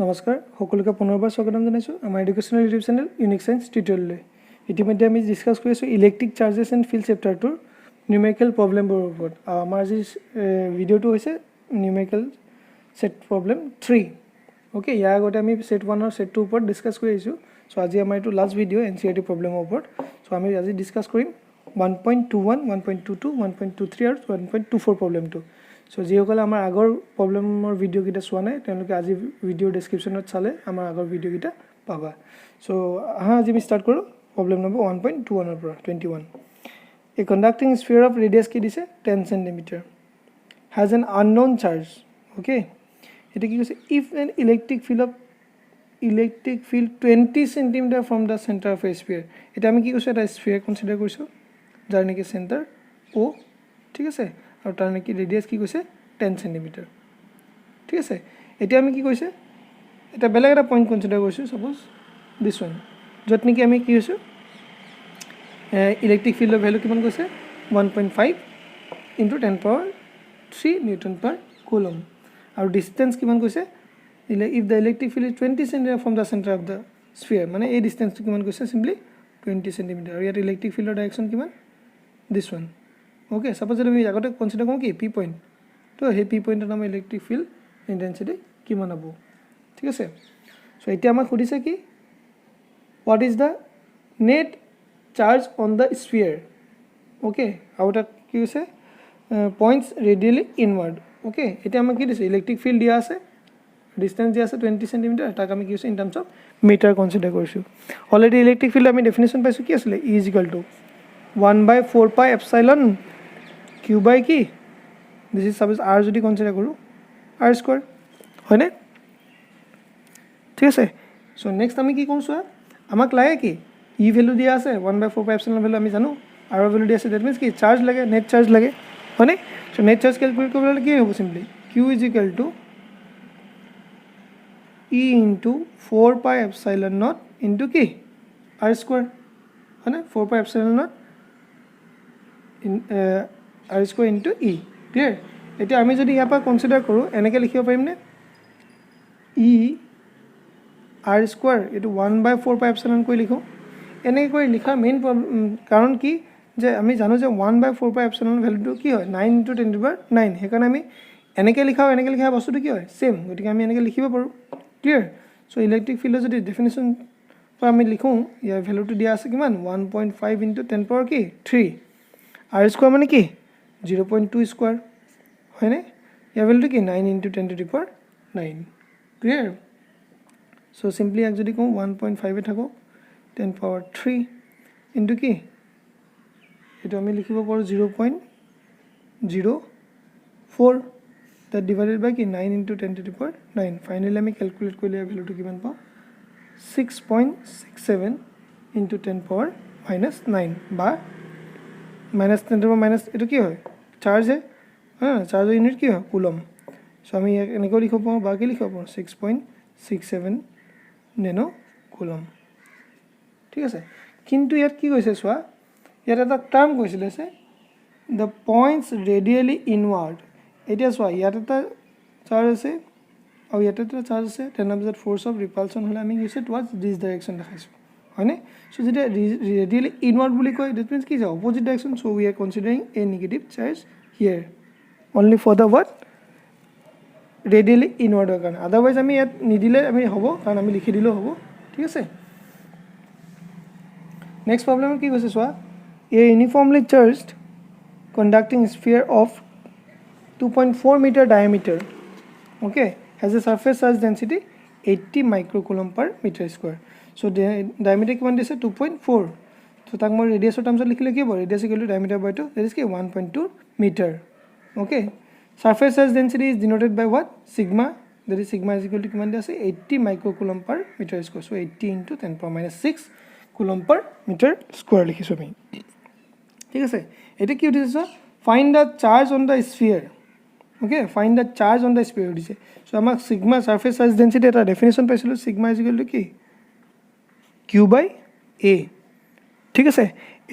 নমস্কাৰ সকলোকে পুনৰবাৰ স্বাগতম জনাইছোঁ আমাৰ educational YouTube channel unique science টিউটৰিয়েললৈ ইতিমধ্যে আমি ডিছকাছ কৰি আছোঁ ইলেক্ট্ৰিক চাৰ্জেছ এণ্ড ফিল্ড চেপ্টাৰটোৰ নিউমেৰিকেল প্ৰব্লেমবোৰৰ ওপৰত আমাৰ আজি ভিডিঅ'টো হৈছে নিউমেৰিকেল সেট প্ৰব্লেম 3 ওকে ইয়াৰ আগতে আমি সেট 1 আৰু সেট 2 ওপৰত ডিছকাছ কৰি আহিছোঁ সো আজি আমাৰ এইটো লাষ্ট ভিডিঅ' এনচিইআৰটি প্ৰব্লেমৰ ওপৰত সো আমি আজি ডিছকাছ কৰিম 1.21 1.22 1.23 আৰু 1.24 প্ৰব্লেমটো সো যিসকলে আমাৰ আগৰ প্ৰব্লেমৰ ভিডিঅ' কিটা চোৱা নাই তেওঁলোকে আজি ভিডিঅ' ডেসক্ৰিপচনত চালে আমাৰ আগৰ ভিডিঅ' কিটা পাবা সো আজি আমি স্টাৰ্ট কৰো প্ৰব্লেম নম্বৰ 1.21 ৰ পৰা 21 A conducting sphere of radius কি দিছে 10 cm has an unknown charge okay এটা কি কৈছে if an electric field 20 cm from the center of a sphere এটা আমি কি কৈছো এটা sphere কনসিডাৰ কৰিছো যাৰ নেকি সেন্টাৰ O ঠিক আছে আৰু তাৰ নেকি ৰেডিয়াস কি কৈছে 10 cm ঠিক আছে এতিয়া আমি কি কৈছে এটা বেলেগ এটা পইণ্ট কনসিডাৰ কৰিছো সপোজ দিস ওয়ান যত নেকি আমি কি কৈছো ইলেক্ট্ৰিক ফিল্ডৰ ভ্যালু কিমান কৈছে 1.5 into 10 power 3 newton per coulomb আৰু ডিসটেন্স কিমান কৈছে if the electric field is 20 cm from the center of the sphere মানে এই ডিসটেন্সটো কিমান কৈছে simply 20 cm আৰু ইয়াত ইলেক্ট্ৰিক ফিল্ডৰ ডাইৰেকশন কিমান this one okay suppose আমি আগতে কনসিডাৰ কৰো কি p point তো হে p পইণ্টৰ নাম ইলেক্ট্ৰিক ফিল্ড ইন্টেন্সিটি কিমান হ'ব ঠিক আছে সো এতিয়া আমাক সুধিছে কি what is the net charge on the sphere okay আউটা কি হৈছে points radially inward okay এটা আমাক কি দিছে ইলেক্ট্ৰিক ফিল্ড দিয়া আছে ডিসটেন্স দিয়া আছে 20 cm তাক আমি কি হৈছে in terms of metre consider কৰিছো অলৰেডি ইলেক্ট্ৰিক ফিল্ড আমি ডেফিনিশন পাইছো কি আছিল E = 1/4 pi epsilon q by কি this is suppose r যদি কনসিডাৰ কৰো r স্কয়াৰ হয়নে ঠিক আছে সো নেক্সট আমি কি কৰিছো আমাক লাগে কি E ভ্যালু দিয়া আছে 1/4 pi epsilon ভ্যালু আমি জানো r ভ্যালু দিয়া আছে দ্যাট মিন্স কি চার্জ লাগে নেট চার্জ লাগে হয়নে সো নেট চার্জ ক্যালকুলেট কৰিবলৈ কি হ'ব simply q = E into 4 pi epsilon naught into কি r square হয়নে 4 pi epsilon naught in r square into E clear এটা আমি যদি ইয়াৰ পৰা কনসিডাৰ কৰো এনেকৈ লিখিব পাৰিম নে E r square এটো 1/4 pi epsilon কৈ লিখো এনেকৈ কৰি লিখা মেইন কাৰণ কি যে আমি জানো যে 1/4 pi epsilon ভ্যালুটো কি হয় 9 into 10 to the power 9 হেকাৰণে আমি এনেকৈ লিখা বস্তুটো কি হয় সেম গতিকে আমি এনেকৈ লিখিব পাৰো ক্লিয়াৰ সো ইলেক্ট্ৰিক ফিল্ডৰ যদি ডেফিনিশন পৰা আমি লিখো ইয়াৰ ভ্যালুটো দিয়া আছে কিমান 1.5 into 10 power কি 3 r square মানে কি 0.2 স্কয়াৰ হয়নে ইয়াৰ ভ্যালুটো কি 9 into 10 to the power 9 clear so simply এক যদি কম 1.5 এ থাকো 10 power 3 into কি এটা আমি লিখিব পাৰো 0.04 that divided by কি 9 into 10 to the power 9 finally আমি ক্যালকুলেট কৰিলে ভ্যালুটো কিমান পাও 6.67 into 10 power -9 বা -10 to the power minus এটো কি হয় চার্জ হ্যাঁ চাৰ্জৰ ইউনিট কি হয় কুলম সো আমি এনেকৈ লিখিব পাৰো বা কি লিখিব পাৰো 6.67 নেনো কুলম ঠিক আছে কিন্তু ইয়াত কি কৈছে সোয়া ইয়াত এটা টার্ম কৈছিল আছে the points radially inward এটা সোয়া ইয়াত এটা চার্জ আছে আৰু ইয়াত এটা চার্জ আছে then opposite force of repulsion হলে আমি কৈছে towards this direction দেখাইছো হয়নে সো যেটা radially inward বুলি কয় that means কি যে opposite direction so we are considering a negative charge here only for the what radially inward কাৰণ otherwise আমি ইয়াত নিদিলে আমি হ'ব কাৰণ আমি লিখি দিলো হ'ব ঠিক আছে next problem কি কৈছে সোয়া a uniformly charged conducting sphere of 2.4 meter diameter okay has a surface charge density 80 microcoulomb per meter square so the diameter কিমান দিছে 2.4 so তাক মই ৰেডিয়াছৰ টাৰ্মছত লিখিলে কি হ'ব radius equal to diameter by 2 that is কি 1.2 meter okay surface charge density is denoted by what sigma that is sigma is equal to কিমান আছে 80 microcoulomb per meter square so 80 into 10 power minus 6 coulomb per meter square লিখিছো আমি ঠিক আছে এটা কি উঠিছে find the charge on the sphere okay find the charge on the sphere উঠিছে so আমাক sigma surface charge density এটা ডেফিনিশন পাইছিলো sigma is equal to কি q by a ঠিক আছে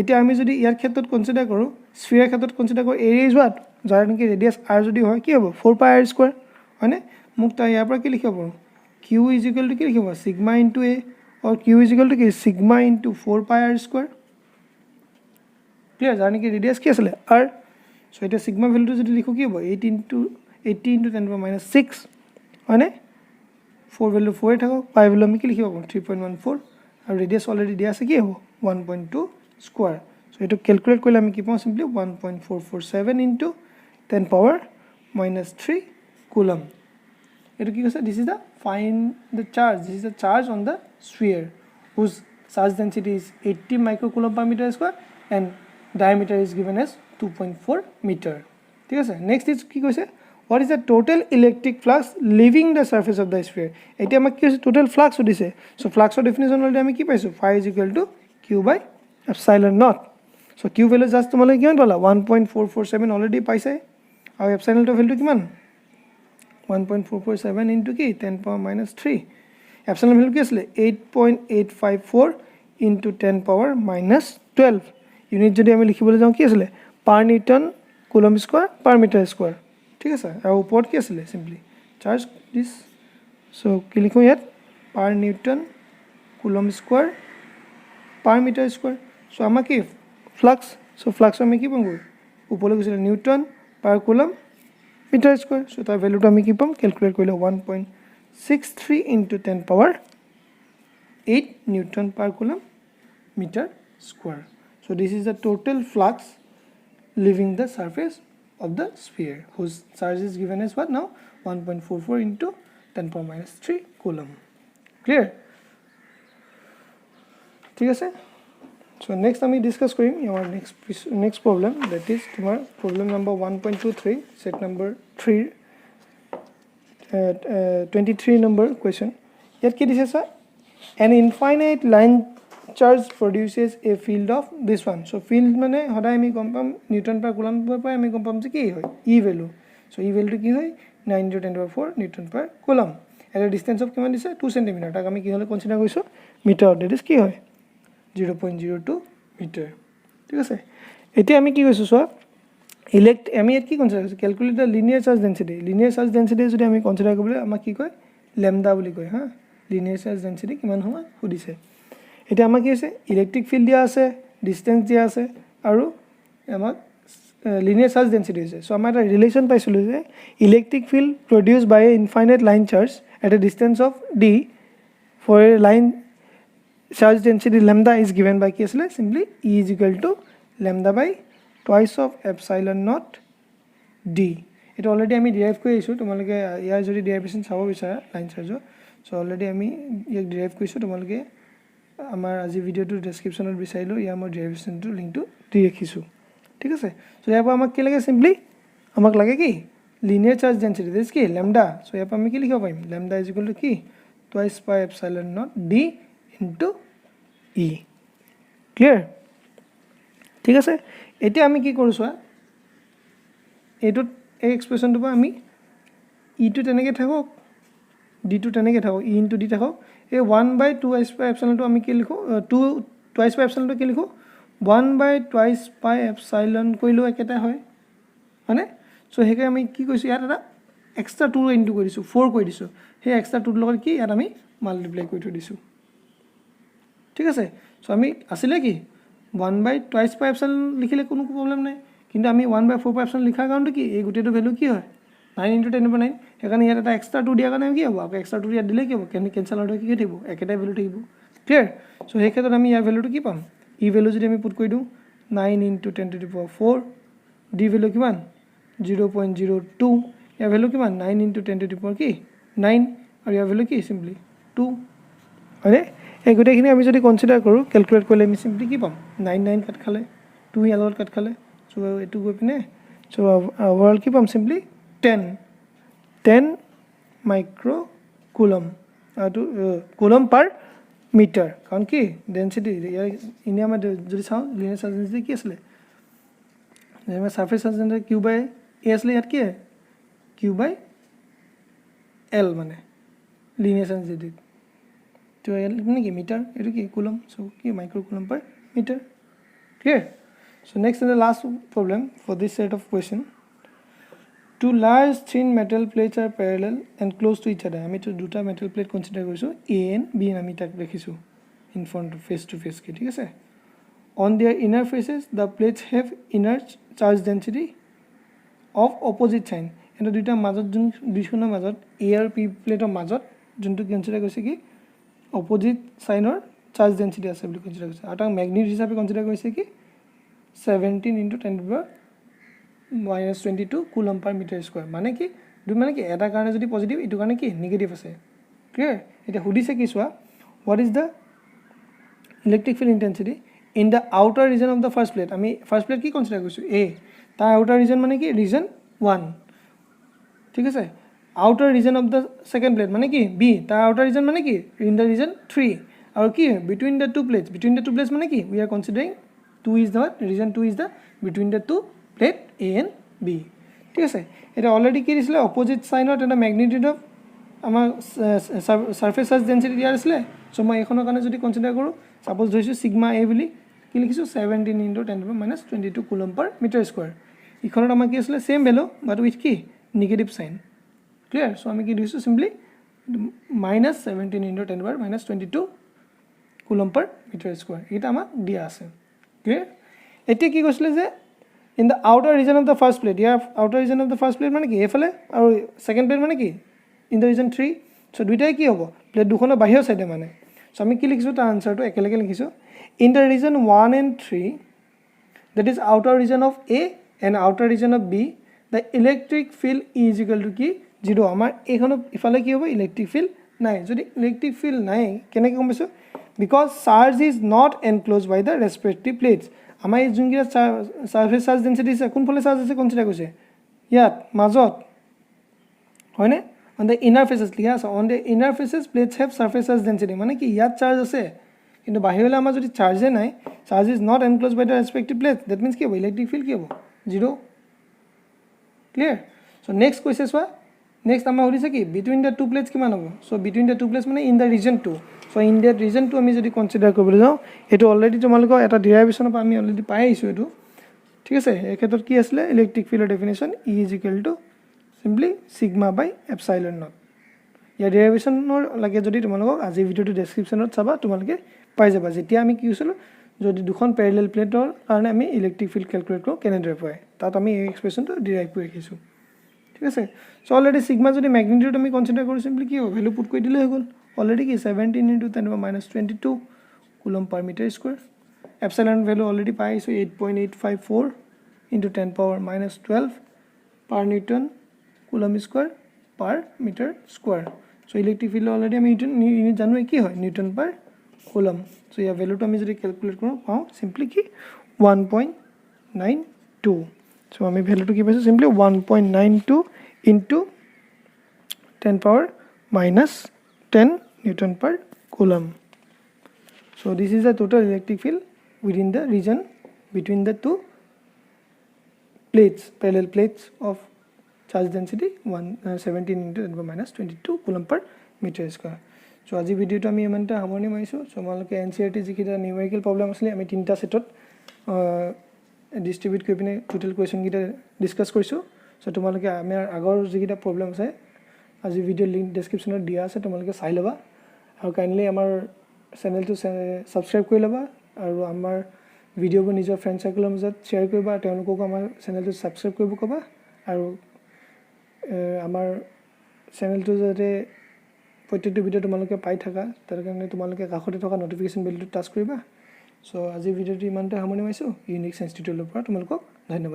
এটা আমি যদি ইয়াৰ ক্ষেত্ৰত কনসিডাৰ কৰো স্ফিয়াৰ ক্ষেত্ৰত কনসিডাৰ কৰো এৰিয়া ইজ হোৱাট যাৰ নেকি ৰেডিয়াস r যদি হয় কি হ'ব 4 pi r স্কয়াৰ হয়নে মোক তা ইয়াৰ পৰা কি লিখিব পাৰো q Q is equal to কি লিখিব sigma into A or Q is equal to কি sigma into 4 pi r square clear জানি কি রেডিয়াস কি আসলে r so এটা sigma ভ্যালুটো যদি লিখো কি হ'ব 80 into 10 to the minus 6 হয়নে 4 ভ্যালু 4 এ থাকো pi ভ্যালু আমি কি লিখিব 3.14 আর রেডিয়াস অলরেডি দিয়া আছে কি হ'ব 1.2 স্কয়ার so এটো ক্যালকুলেট কৰিলে আমি কি পাম simply 1.447 into 10 power minus 3 coulomb এটো কি কৈছে this is the find the charge this is the charge on the sphere whose charge density is 80 microcoulomb per meter square and diameter is given as 2.4 meter ঠিক আছে next is কি কৈছে what is the total electric flux leaving the surface of the sphere এটা আমাক কি কৈছে total flux দিছে so flux of definition already আমি কি পাইছো phi is equal to q by epsilon naught so q value just তোমালৈ কিমান পালা 1.447 অলৰেডি পাইছে আৰু epsilon to value কিমান 1.447 into কি 10 power minus 3 epsilon value কি আছিল 8.854 into 10 power minus 12 ইউনিট যদি আমি লিখিবলৈ যাওঁ কি আছিল per newton coulomb square per meter square ঠিক আছে আৰু ওপৰত কি আছিল সিম্পলি চাৰ্জ দিস সো কি লিখো ইয়াত per newton coulomb square per meter square so আমাক কি ফ্লাক্স সো ফ্লাক্স আমি কি পাম ওপৰলৈ গৈছিল Newton per coulomb meter square so তাৰ ভ্যালুটো আমি কি পাম ক্যালকুলেট কৰিলে 1.63 into 10 power 8 newton per coulomb meter square so this is the total flux leaving the surface of the sphere whose charge is given as what now 1.44 into 10 power minus 3 coulomb clear ঠিক আছে so next আমি discuss কৰিম our next problem that is তোমাৰ problem number 1.23 set number 3 23 number question ইয়াত কি দিছে sir an infinite line charge produces a field of this one so field মানে হদাই আমি গম পাম নিউটন per coulomb পাই আমি গম পাম যে কি হয় e value so e value কি হয় 9 into 10 to the 4 newton per coulomb at a distance of কিমান দিছে 2 cm তাক আমি কি হলে কনসিডার কৰিছো মিটার that is কি হয় 0.02 মিটার ঠিক আছে এতিয়া আমি কি কৈছো সো আমি ইয়াত কি কনসিডার কৰিছো calculate the linear charge density যদি আমি কনসিডাৰ কৰিলে আমাক কি কয় ল্যামডা বুলি কয় হা linear charge density কিমান হয় সুধিছে এটা আমাক কি আছে ইলেক্ট্ৰিক ফিল্ড দিয়া আছে ডিসটেন্স দিয়া আছে আৰু আমাক linear charge density আছে সো আমাৰ এটা ৰিলেশন পাইছিলো যে electric field produced by a infinite line charge at a distance of d for a line charge density lambda is given by কি আছিল simply e is equal to lambda by twice of epsilon naught d এটা already আমি derive কৰি আছো তোমালোকে ইয়াৰ যদি ডেৰিভেশন চাব বিচাৰা লাইন চাৰ্জৰ সো অলৰেডি আমি ইয়াক ডিৰাইভ কৰিছো তোমালোকে আমাৰ আজি ভিডিওটো ডেসক্ৰিপচনত বিচাৰিলো ইয়াৰ মই ডেৰিভেশনটো লিংকটো দি ৰাখিছো ঠিক আছে সো ইয়াৰ পৰা আমাক কি লাগে সিম্পলি আমাক লাগে কি linear charge density this কি lambda সো ইয়াৰ পৰা আমি কি লিখিব পাৰিম lambda is equal to কি twice pi epsilon naught d into e clear ঠিক আছে এতিয়া আমি কি কৰিছো এটো এই এক্সপ্ৰেশনটো পৰা আমি e টো তেনেকৈ থাকক d টো তেনেকৈ থাকক e into d থাকক এই 1/2 twice pi epsilon টো আমি কি লিখো 2 twice pi epsilon টো কি লিখো 1/2 twice pi epsilon কইলো একেটা হয় মানে সো হেকে আমি কি কৈছো ইয়াত এটা এক্সট্ৰা 2 ইনটু কৰিছো 4 কৰি দিছো হে এক্সট্ৰা 2 লগত কি ইয়াত আমি মাল্টিপ্লাই কৰি থৈ দিছো ঠিক আছে সো আমি আসলে কি 1/2 twice pi epsilon লিখিলে কোনো প্ৰবলেম নাই কিন্তু আমি 1/4 pi epsilon লিখা কাৰণটো কি এই গুটেটো ভ্যালু কি হয় 9 into 10 over 9 এখানে ইয়াত এটা এক্সট্ৰা 2 দিয়া কাৰণে কি হ'ব আকৌ এক্সট্ৰা 2 ইয়াত দিলে কি হ'ব কেনসেল আউট হৈ কি থাকিব একেটাই ভ্যালু থাকিব ক্লিয়াৰ সো এই ক্ষেত্ৰত আমি ইয়াৰ ভ্যালুটো কি পাম ই ভ্যালু যদি আমি পুট কৰি দিও 9 into 10 to the power 4 d value কিমান 0.02 ইয়াৰ ভ্যালু কিমান 9 into 10 to the power কি 9 আৰু ইয়াৰ ভ্যালু কি সিম্পলি 2 মানে এই গুটেখিনি আমি যদি কনসিডাৰ কৰো ক্যালকুলেট কৰিলে আমি সিম্পলি কি পাম 9 কাট খালে 2 ইয়াৰ লগত কাট খালে সো এটো গৈ পিনে সো ওভাৰঅল কি পাম সিম্পলি 10 মাইক্ৰো কুলম আৰু কুলম পাৰ মিটাৰ কাৰণ কি ডেন্সিটি ইনি আমাৰ যদি চাও লিনিয়ার চার্জ ডেন্সিটি কি আছিল যেমন surface charge density q by a আছিল ইয়াত কি q বাই l মানে লিনিয়ার চার্জ ডেন্সিটি তো l মানে কি মিটার এটো কি কুলম সো কি micro coulomb per metre clear so next and the last problem for this set of question Two large thin metal plates are parallel and close to each other. আমি তো দুটা metal plate consider কৰিছো A and B আমি তাক দেখিছো in front of face to face কি ঠিক আছে on their inner faces the plates have inner charge density of opposite sign এটা দুটা মাজত যোন দুইখনৰ মাজত A আৰু P প্লেটৰ মাজত যোনটো কনসিডাৰ কৰিছে কি অপোজিট সাইনৰ চাৰ্জ ডেন্সিটি আছে বুলি কনসিডাৰ কৰিছে আৰু তাক ম্যাগনিটিউড হিচাপে কনসিডাৰ কৰিছে কি 17 * 10 - 22 কুলম পাৰ মিটাৰ স্কয়াৰ মানে কি দুই মানে কি এটা কাৰণে যদি পজিটিভ ইটো কাৰণে কি নেগেটিভ আছে ক্লিয়াৰ এটা হুদিছে কি সোৱা what is the electric field intensity in the outer region of the first plate আমি first plate কি কনসিডাৰ কৰিছো A তাৰ outer region মানে কি region 1 ঠিক আছে outer region of the second plate মানে কি B তাৰ outer region মানে কি in the region 3 আৰু কি between the two plates মানে কি we are considering 2 is the region 2 is the between the two plate A and B ঠিক আছে এটা অলৰেডি কি দিছিলে অপোজিট সাইনত এটা ম্যাগনিটিউড অফ আমাৰ সাৰফেস চাৰ্জ ডেন্সিটি দিয়া আছিল সো মই এখনৰ কাৰণে যদি কনসিডাৰ কৰো সাপোজ ধৰিছো সিগমা A বুলি কি লিখিছো 17 * 10 - 22 কুলম পাৰ মিটাৰ স্কয়াৰ ইখনত আমাৰ কি আছিল সেম ভ্যালু বাট উইথ কি নেগেটিভ সাইন ক্লিয়াৰ সো আমি কি দিছো simply -17 * 10 - 22 coulomb per metre square এটা আমাৰ দিয়া আছে ক্লিয়াৰ এতিয়া কি কৈছিলে যে in the outer region of the first plate outer region of the first plate মানে কি এফালে আৰু সেকেন্ড প্লেট মানে কি in the region 3 so দুইটাই কি হ'ব প্লেট দুখনৰ বাহিৰৰ সাইডে মানে so আমি কি লিখিছো তাৰ আনসাৰটো একেলগে লিখিছো in the region 1 and 3 that is outer region of A and outer region of B the electric field is equal to কি 0 আমাৰ এখনো ইফালে কি হ'ব ইলেক্ট্ৰিক ফিল্ড নাই যদি ইলেক্ট্ৰিক ফিল্ড নাই কেনেকৈ গম পাইছো because charge is not enclosed by the respective plates আমাৰ এই যোনগিৰা সাৰফেস চাৰ্জ ডেন্সিটি আছে কোনফালে চাৰ্জ আছে কনসিডাৰ কৰিছে ইয়াত মাজত হয়নে on the inner faces লিখা আছে on the inner faces plates have surface charge density মানে কি ইয়াত চার্জ আছে কিন্তু বাহিৰলৈ আমাৰ যদি চার্জে নাই charge is not enclosed by the respective plates that means কি হ'ব ইলেক্ট্ৰিক ফিল্ড কি হ'ব 0 clear so next question চোৱা next আমাৰ হৈছে কি between the two plates কিমান হ'ব so between the two plates মানে in the region 2 so in that region 2 আমি যদি কনসিডাৰ কৰিবলৈ যাওঁ এটো অলৰেডি তোমালোকৰ এটা ডেৰিভেশনৰ পৰা আমি অলৰেডি পাই আইছো এটো ঠিক আছে এই ক্ষেত্ৰত কি আছিল ইলেক্ট্ৰিক ফিল্ডৰ definition E = simply sigma by epsilon naught ইয়াৰ ডেৰিভেশনৰ লাগে যদি তোমালোকক আজি ভিডিওটো ডেসক্ৰিপচনত চাবা তোমালোকে পাই যাবা যেতিয়া আমি কি হৈছিল যদি দুখন প্যাৰালেল প্লেটৰ কাৰণে আমি ইলেক্ট্ৰিক ফিল্ড ক্যালকুলেট কৰো কেনেদৰে পায় তাত আমি এই এক্সপ্ৰেছনটো ডিৰাইভ কৰি ৰাখিছো ঠিক আছে সো অলৰেডি সিগমা যদি ম্যাগনিটিউড আমি কনসিডাৰ কৰো সিম্পলি কি হ'ব ভ্যালু পুট কৰি দিলে হৈ গ'ল অলৰেডি কি 17 * 10 - 22 coulomb per metre square epsilon value already পাইছো 8.854 * 10 - 12 per newton coulomb square per meter square so electric field already আমি ইউনিট জানো কি হয় নিউটন per coulomb so ইয়াৰ ভ্যালুটো আমি যদি ক্যালকুলেট কৰো পাও সিম্পলি কি 1.92 so আমি ভ্যালুটো কি পাইছো simply 1.92 into 10 - 10 newton per coulomb so this is the total electric field within the region between the two plates parallel plates of charge density 17 * 10 - 22 coulomb per meter square so আজি ভিডিওটো আমি ইমানটা সামৰণি মাৰিছো so তোমালোকে এনসিআৰটি যিকিটা নিউমেৰিকেল প্ৰবলেম আছিল আমি তিনটা সেটত ডিস্ট্ৰিবিউট কৰি পিনে টোটাল কোৱেশ্চন গিটা ডিসকাস কৰিছো so তোমালোকে আমাৰ আগৰ যিকিটা প্ৰবলেম আছে আজি ভিডিও লিংক ডেসক্ৰিপচনত দিয়া আছে তোমালোকে চাই লবা আৰু কাইন্ডলি আমাৰ চেনেলটো সাবস্ক্ৰাইব কৰি লবা আৰু আমাৰ ভিডিওবোৰ নিজৰ ফ্ৰেন্ড সাৰ্কেলৰ মাজত শ্বেয়াৰ কৰিবা তেওঁলোকক আমাৰ চেনেলটো সাবস্ক্ৰাইব কৰিব কবা আৰু আমাৰ চেনেলটো যাতে প্ৰত্যেকটো ভিডিও তোমালোকে পাই থাকা তাৰ কাৰণে তোমালোকে কাষতে থকা নটিফিকেশন বেলটো টাচ কৰিবা সো আজি ভিডিওটো ইমানটা সামৰণি মাৰিছো ইউনিক সায়েন্স টিউটৰিয়েলৰ পৰা তোমালোকক ধন্যবাদ